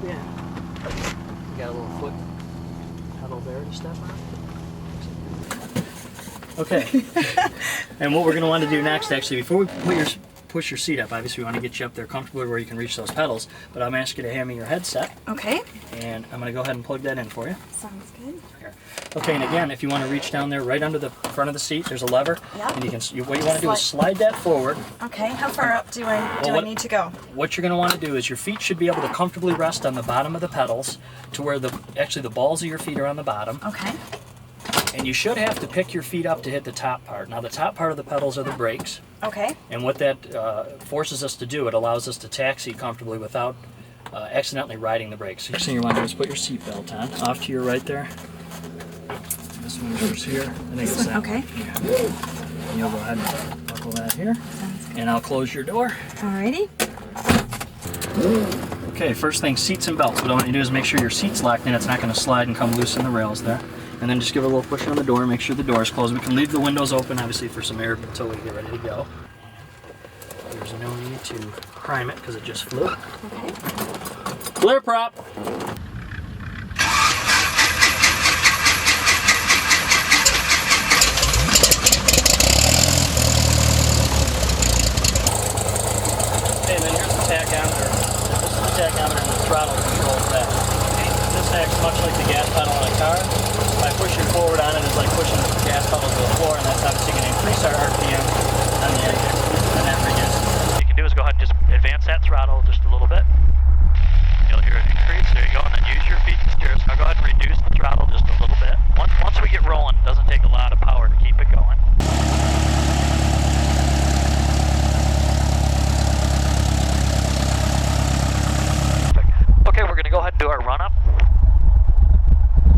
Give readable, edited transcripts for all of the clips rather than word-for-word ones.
Yeah. You got a little foot pedal there to step on. Okay. And what we're going to want to do next, actually, before we push your seat up, obviously we want to get you up there comfortably where you can reach those pedals, but I'm asking you to hand me your headset. Okay. And I'm going to go ahead and plug that in for you. Sounds good. Here. Okay, and again, if you want to reach down there right under the front of the seat, there's a lever. Yep. And what you want to do is slide that forward. Okay, how far up do I need to go? What you're going to want to do is your feet should be able to comfortably rest on the bottom of the pedals to where the balls of your feet are on the bottom. Okay. And you should have to pick your feet up to hit the top part. Now the top part of the pedals are the brakes. Okay. And what that forces us to do, it allows us to taxi comfortably without accidentally riding the brakes. So first thing you want to do is put your seat belt on. Off to your right there. This one's yours here. I think it's that. Okay. Yeah. And you'll go ahead and buckle that here. Sounds good. And I'll close your door. Alrighty. Okay, first thing, seats and belts. What I want you to do is make sure your seat's locked in. It's not going to slide and come loose in the rails there. And then just give it a little push on the door, make sure the door is closed. We can leave the windows open, obviously, for some air until we get ready to go. There's no need to prime it because it just flew. Okay. Glare prop! Okay, and then here's the tachometer. This is the tachometer and the throttle controls that. This acts much like the gas pedal on a car. By pushing forward on it is like pushing the gas pedal to the floor, and that's obviously going to increase our RPM on the engine. And that reduces. What you can do is go ahead and just advance that throttle just a little bit. You'll hear it increase. There you go. And then use your feet to steer. So I'll go ahead and reduce the throttle just a little bit. Once we get rolling, it doesn't take a lot of power to keep it going. Okay, we're going to go ahead and do our run-up.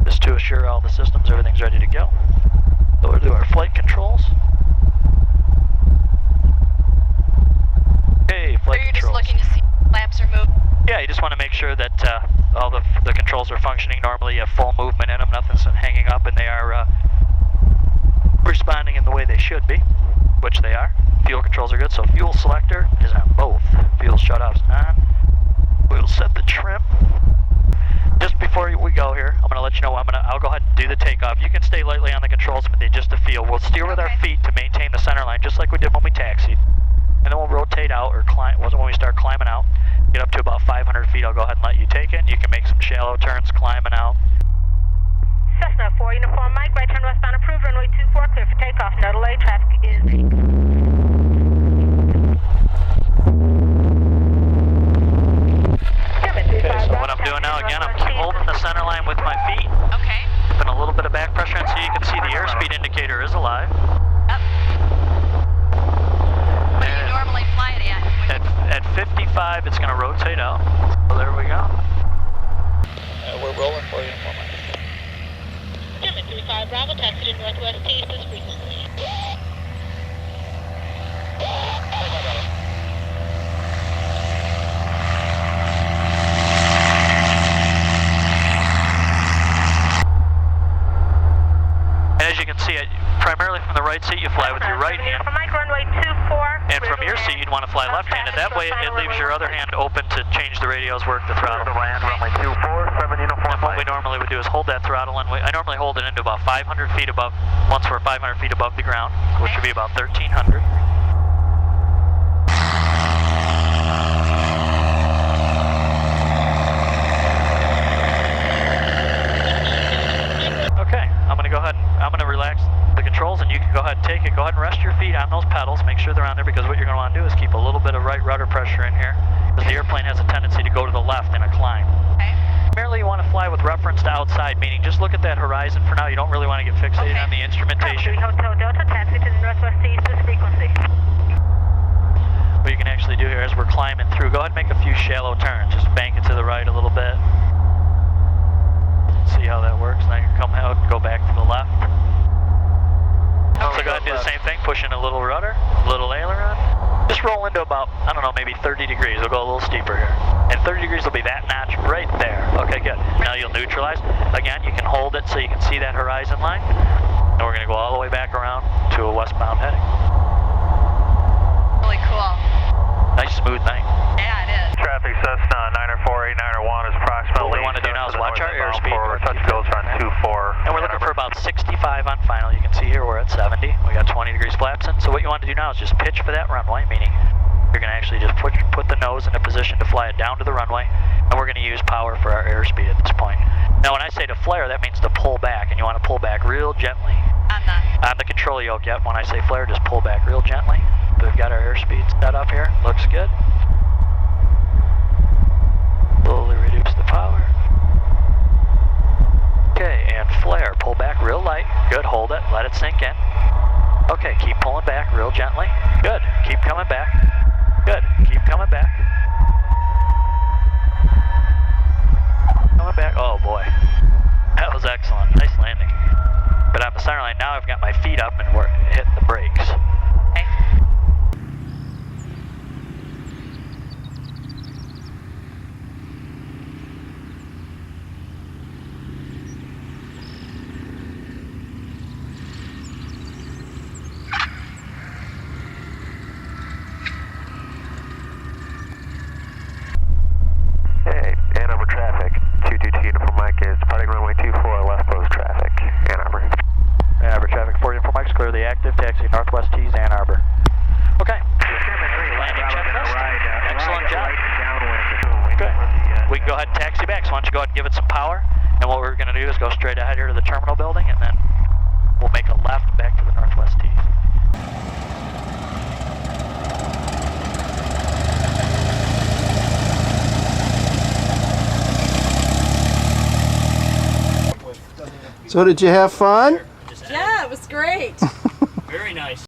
Just to assure all the systems, everything's ready to go. So we'll do our flight controls. Okay, flight controls. Are you just looking to see if flaps are moving? Yeah, you just want to make sure that all the controls are functioning normally. You have full movement in them, nothing's hanging up, and they are responding in the way they should be, which they are. Fuel controls are good, so fuel selector is on both. Fuel shutoff's on. We'll set the trim. Just before we go here, I'm going to let you know I'll go ahead and do the takeoff. You can stay lightly on the controls, but they just a feel. We'll steer with our feet to maintain the center line, just like we did when we taxied. And then we'll rotate out or climb. When we start climbing out, get up to about 500 feet, I'll go ahead and let you take it. You can make some shallow turns climbing out. Cessna 4 uniform Mike, right turn westbound approved, runway 24, clear for takeoff. No delay, traffic is 8. Okay, so what I'm doing now, again, I'm holding the center line with my feet. Okay. Putting a little bit of back pressure in so you can see the airspeed indicator is alive. Yep. What do you normally fly it at? At 55, it's going to rotate out. So there we go. We're rolling for you. German 35 Bravo, taxi to Northwest East this frequency. As you can see, primarily from the right seat, you fly with your right hand. And from your seat, you'd want to fly left-handed. That way, it leaves your other hand open to change the radios, work the throttle. And what we normally would do is hold that throttle, and I normally hold it into about 500 feet above, once we're 500 feet above the ground, which would be about 1,300. Okay, I'm going to go ahead and I'm going to relax the controls, and you can go ahead and take it. Go ahead and rest your feet on those pedals. Make sure they're on there, because what you're going to want to do is keep a little bit of right rudder pressure in here, because the airplane has a tendency to go to the left in a climb. Okay. Primarily you want to fly with reference to outside, meaning just look at that horizon for now. You don't really want to get fixated on the instrumentation. Hotel Delta, taxi to the Northwest East this frequency. What you can actually do here as we're climbing through, go ahead and make a few shallow turns. Just bank it to the right a little bit. See how that works. Now you can come out and go back to the left. So go ahead and do the same thing, push in a little rudder, a little aileron. Just roll into about, I don't know, maybe 30 degrees. We'll go a little steeper here. And 30 degrees will be that notch right there. Okay, good. Now you'll neutralize. Again, you can hold it so you can see that horizon line. And we're going to go all the way back around to a westbound heading. Really cool. Nice smooth night. Yeah, it is. Traffic Cessna 9048901 is for touch goes on 24. And we're looking for about 65 on final. You can see here we're at 70. We got 20 degrees flaps in. So what you want to do now is just pitch for that runway, meaning you're going to actually just put the nose in a position to fly it down to the runway, and we're going to use power for our airspeed at this point. Now when I say to flare, that means to pull back, and you want to pull back real gently. On the control yoke, yep. When I say flare, just pull back real gently. We've got our airspeed set up here. Looks good. Slowly reduce the power. Okay, and flare. Pull back real light. Good, hold it. Let it sink in. Okay, keep pulling back real gently. Good, keep coming back. Good, keep coming back. Coming back. Oh boy. That was excellent. Nice landing. But on the center line, now I've got my feet up and we're hitting the brakes. Okay. Hey, Ann Arbor traffic. 222 uniform Mike is departing runway 24, left post traffic. Ann Arbor. Ann Arbor traffic 4 uniform Mike's clear the active, taxi Northwest Tees, Ann Arbor. Okay. Landing checklist. Excellent job. Okay. We can go ahead and taxi back, so why don't you go ahead and give it some power, and what we're going to do is go straight ahead here to the terminal building, and then we'll make a left back to the Northwest Tees. So did you have fun? Yeah, it was great. Very nice.